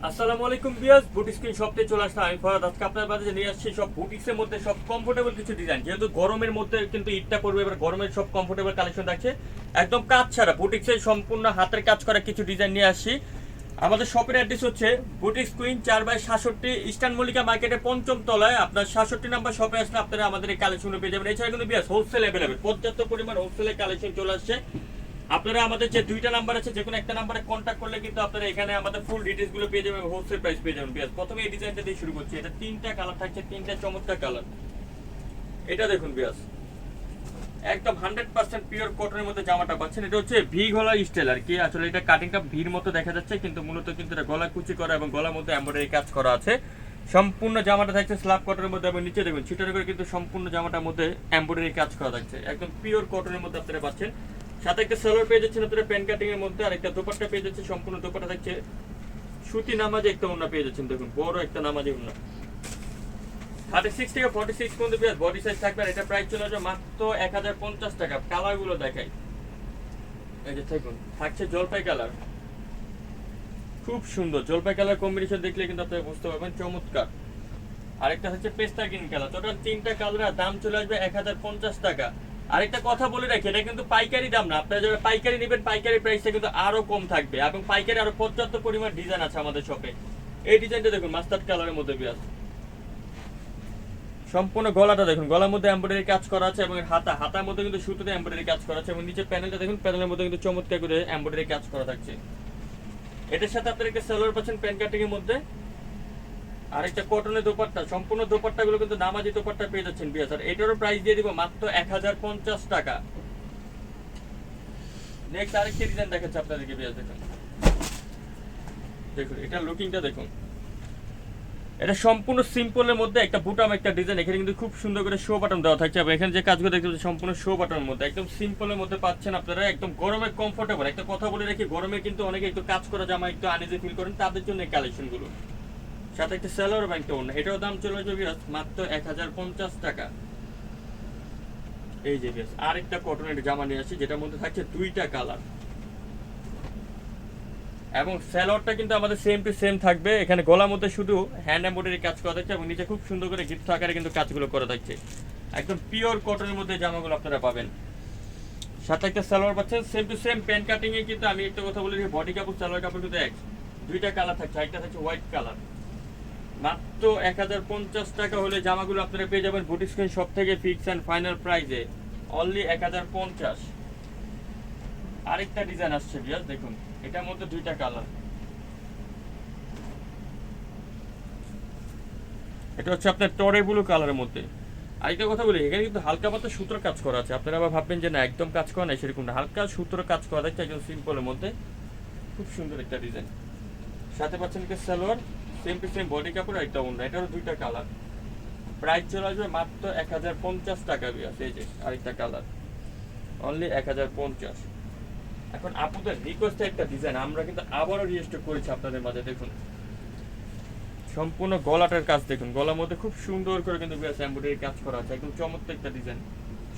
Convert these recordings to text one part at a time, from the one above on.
আসসালামু আলাইকুম viewers, boutique screen shop থেকে চলে আসলাম আমি ফরহাদ। আজকে আপনাদের মাঝে নিয়ে আসছি সব বুটিক্সের মধ্যে সব কমফোর্টেবল কিছু ডিজাইন। যেহেতু গরমের মধ্যে কিন্তু ঈদটা পড়বে, এবার গরমের সব কমফোর্টেবল কালেকশন থাকছে একদম কাজ ছাড়া। বুটিক্সের সম্পূর্ণ হাতের কাজ করা কিছু ডিজাইন নিয়ে আসছি। আমাদের শপের অ্যাড্রেস হচ্ছে বুটিক স্ক্রিন 4/67 ইস্টার্ন মল্লিকা মার্কেটের 5ম তলায়। আপনার 67 নাম্বার শপে আসলে আপনারা আমাদের এই কালেকশনগুলো পেয়ে যাবেন। এছাড়া কিন্তু ভিউয়ার্স হোলসেল অ্যাভেলেবেল, পর্যাপ্ত পরিমাণ হোলসেলের কালেকশন চলে আসছে। আপনারা আমাদের যে দুইটা নাম্বার আছে, যে কোনো একটা নাম্বারে কন্ট্যাক্ট করলে কিন্তু আপনারা এখানে আমাদের ফুল ডিটেইলস গুলো পেয়ে যাবেন, হোলসেল প্রাইস পেয়ে যাবেন। বিয়াস প্রথমে এই ডিজাইনটা দিয়ে শুরু করছি। এটা তিনটা কালার থাকছে, তিনটা চমৎকার কালার। এটা দেখুন বিয়াস, একদম 100% পিওর কটনের মধ্যে জামাটা পাচ্ছেন। এটা হচ্ছে ভি গলা স্টাইল আর কি। আসলে এটা কাটিংটা ভির মতো দেখা যাচ্ছে, কিন্তু মূলত কিন্তু এটা গলা কুচি করা এবং গলার মধ্যে এমব্রয়ডারি কাজ করা আছে। সম্পূর্ণ জামাটা থাকছে স্ল্যাব কটনের মধ্যে এবং নিচে দেখুন ছিটার করে কিন্তু সম্পূর্ণ জামাটার মধ্যে এমব্রয়ডারি কাজ করা থাকছে। একদম পিওর কটনের মধ্যে আপনারা পাচ্ছেন। সাথে একটা সালোয়ার পেয়ে যাচ্ছেন আপনারা প্যান কাটিং এর মধ্যে, আর একটা দোপাট্টা পেয়ে যাচ্ছে। সম্পূর্ণ দোপাট্টা থাকছে সুতি নামাজে একটা ওড়না পেয়ে যাচ্ছেন। দেখুন বড় একটা নামাজে ওড়না। 36 থেকে 46 পর্যন্ত পেয়ে বডি সাইজ থাকবে। আর এটা প্রাইস চলে আসবে মাত্র 1050 টাকা। কালার গুলো দেখাই, এই যে দেখুন থাকছে জলপাই কালার, খুব সুন্দর জলপাই কালার কম্বিনেশন দেখলে কিন্তু আপনারা বুঝতে পারবেন চমৎকার। আরেকটা হচ্ছে পেস্তা গ্রিন কালার। টোটাল তিনটা কালারের দাম চলে আসবে 1050 টাকা। আরেকটা কথা বলে রাখি, এটা কিন্তু পাইকারি দাম না। আপনারা যারা পাইকারি নেবেন পাইকারি প্রাইসটা কিন্তু আরো কম থাকবে, এবং পাইকারি আরো পর্যাপ্ত পরিমাণ ডিজাইন আছে আমাদের শপে। এই ডিজাইনটা দেখুন মাস্টার্ড কালারের মধ্যে বিয়াস। সম্পূর্ণ গলাটা দেখুন, গলার মধ্যে এমব্রয়ডারি কাজ করা আছে, এবং হাতার মধ্যে কিন্তু সুতোতে এমব্রয়ডারি কাজ করা আছে, এবং নিচে প্যানেলটা দেখুন, প্যানেলের মধ্যে কিন্তু চমৎকার করে এমব্রয়ডারি কাজ করা থাকছে। এটার সাথে আপনারা একটা সালোয়ার পাচ্ছেন প্যান কাটিং এর মধ্যে, আরেকটা কটনের দোপাট্টা। সম্পূর্ণ দোপাট্টা গুলো কিন্তু নামাজি দোপাট্টা পেয়ে যাচ্ছেন বিয়াস। আর এটারও প্রাইস দিয়ে দিব মাত্র 1050 টাকা। নেক্সট আরেকটা ডিজাইন দেখাচ্ছি আপনাদেরকে বিয়াস। দেখুন দেখুন এটা লুকিংটা দেখুন। এটা সম্পূর্ণ সিম্পলের মধ্যে একটা বুটাম একটা ডিজাইন। এখানে কিন্তু খুব সুন্দর করে শো বাটন দেওয়া থাকছে, এবং এখানে যে কাজগুলো দেখতে পাচ্ছেন সম্পূর্ণ শো বাটনের মধ্যে, একদম সিম্পলের মধ্যে পাচ্ছেন আপনারা। একদম গরমে কমফোর্টেবল। একটা কথা বলে রাখি, গরমে কিন্তু অনেকে একটু কাজ করা জামা একটু আনইজি ফিল করেন, তাদের জন্য এই কালেকশন গুলো। সাথে একটা সালোয়ার ব্যাংকটা ওড়না, এটাও দাম চলে যাবে মাত্র 1050 টাকা। এই যে বেশ আরেকটা কটনের জামা নিয়ে আসছি, যেটার মধ্যে থাকছে দুইটা কালার, এবং সালোয়ারটা কিন্তু আমাদের সেম টু সেম থাকবে। এখানে গলার মধ্যে শুধু হ্যান্ড এমব্রয়ডারি কাজ করা থাকছে, এবং নিচে খুব সুন্দর করে গিফট আকারে কিন্তু কাজগুলো করা থাকছে। একদম পিওর কটনের মধ্যে জামাগুলো আপনারা পাবেন। সাথে একটা সালোয়ার পাচ্ছেন same to same pant cutting এ। কিন্তু আমি একটা কথা বলি, বডি কাপড় সালোয়ার কাপড় কিন্তু এক, দুইটা কালার থাকছে। একটা থাকছে হোয়াইট কালার। মাত্র 1050 টাকা হলে জামাগুলো আপনারা পেয়ে যাবেন বুটিক স্ক্রিন শপ থেকে ফিক্স এন্ড ফাইনাল প্রাইসে, অনলি 1050। আরেকটা ডিজাইন আসছে ভিউয়ার্স, দেখুন এটার মধ্যে দুইটা কালার। এটা হচ্ছে আপনার টরে ব্লু কালারের মধ্যে। আরেকটা কথা বলি, এখানে কিন্তু হালকা পাতলা সুতোর কাজ করা আছে। আপনারা আবার ভাববেন যে না একদম কাজ করা নাই, সেরকম না, হালকা সুতোর কাজ করা যাচ্ছে একদম সিম্পলের মধ্যে। খুব সুন্দর একটা ডিজাইন। সাথে পাচ্ছেন কি salwar same to same body কাপড়, একটা ওড়না। এটারও দুইটা কালার। প্রাইস চলে আসবে মাত্র 1050 টাকা বিয়াস। এই যে আরেকটা কালার, অনলি 1050। এখন আপনাদের রিকোয়েস্টে একটা ডিজাইন আমরা কিন্তু আবারও রিস্টক করেছি আপনাদের মাঝে। দেখুন সম্পূর্ণ গলাটার কাজ দেখুন, গলার মধ্যে খুব সুন্দর করে কিন্তু বিয়াস এমব্রয়ডারি কাজ করা আছে, একদম চমৎকার একটা ডিজাইন।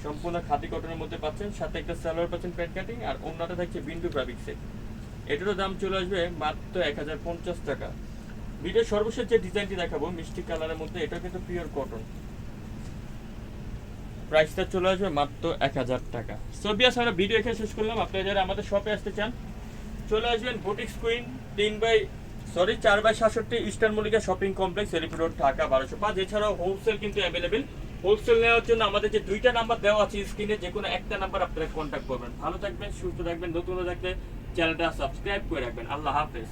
সম্পূর্ণ খাদি কটনের মধ্যে পাচ্ছেন, সাথে একটা সালোয়ার পাচ্ছেন প্যান্ট কাটিং, আর ওড়নাটা থাকছে বিন্দু গ্রাফিক্সে। এটারও দাম চলে আসবে মাত্র 1050 টাকা। ভিডিও সর্বশেষ যে ডিজাইনটি দেখাবো মিষ্টি কালারের মধ্যে, এটা কিন্তু পিওর কটন। প্রাইসটা চলে আসবে মাত্র 1000 টাকা। সো বিয়াস আমরা ভিডিও এখানে শেষ করলাম। আপনারা যারা আমাদের শপে আসতে চান চলে আসবেন boutique screen 4/67 eastern Mallika shopping complex, elephant road, Dhaka 1205। এছাড়াও হোলসেল কিন্তু অ্যাভেলেবেল। হোলসেল নেওয়ার জন্য আমাদের যে দুইটা নাম্বার দেওয়া আছে স্ক্রিনে, যে কোনো একটা নাম্বার আপনারা কন্ট্যাক্ট করবেন। ভালো থাকবেন, সুস্থ থাকবেন। নতুন থাকলে চ্যানেলটা সাবস্ক্রাইব করে রাখবেন। আল্লাহ হাফেজ।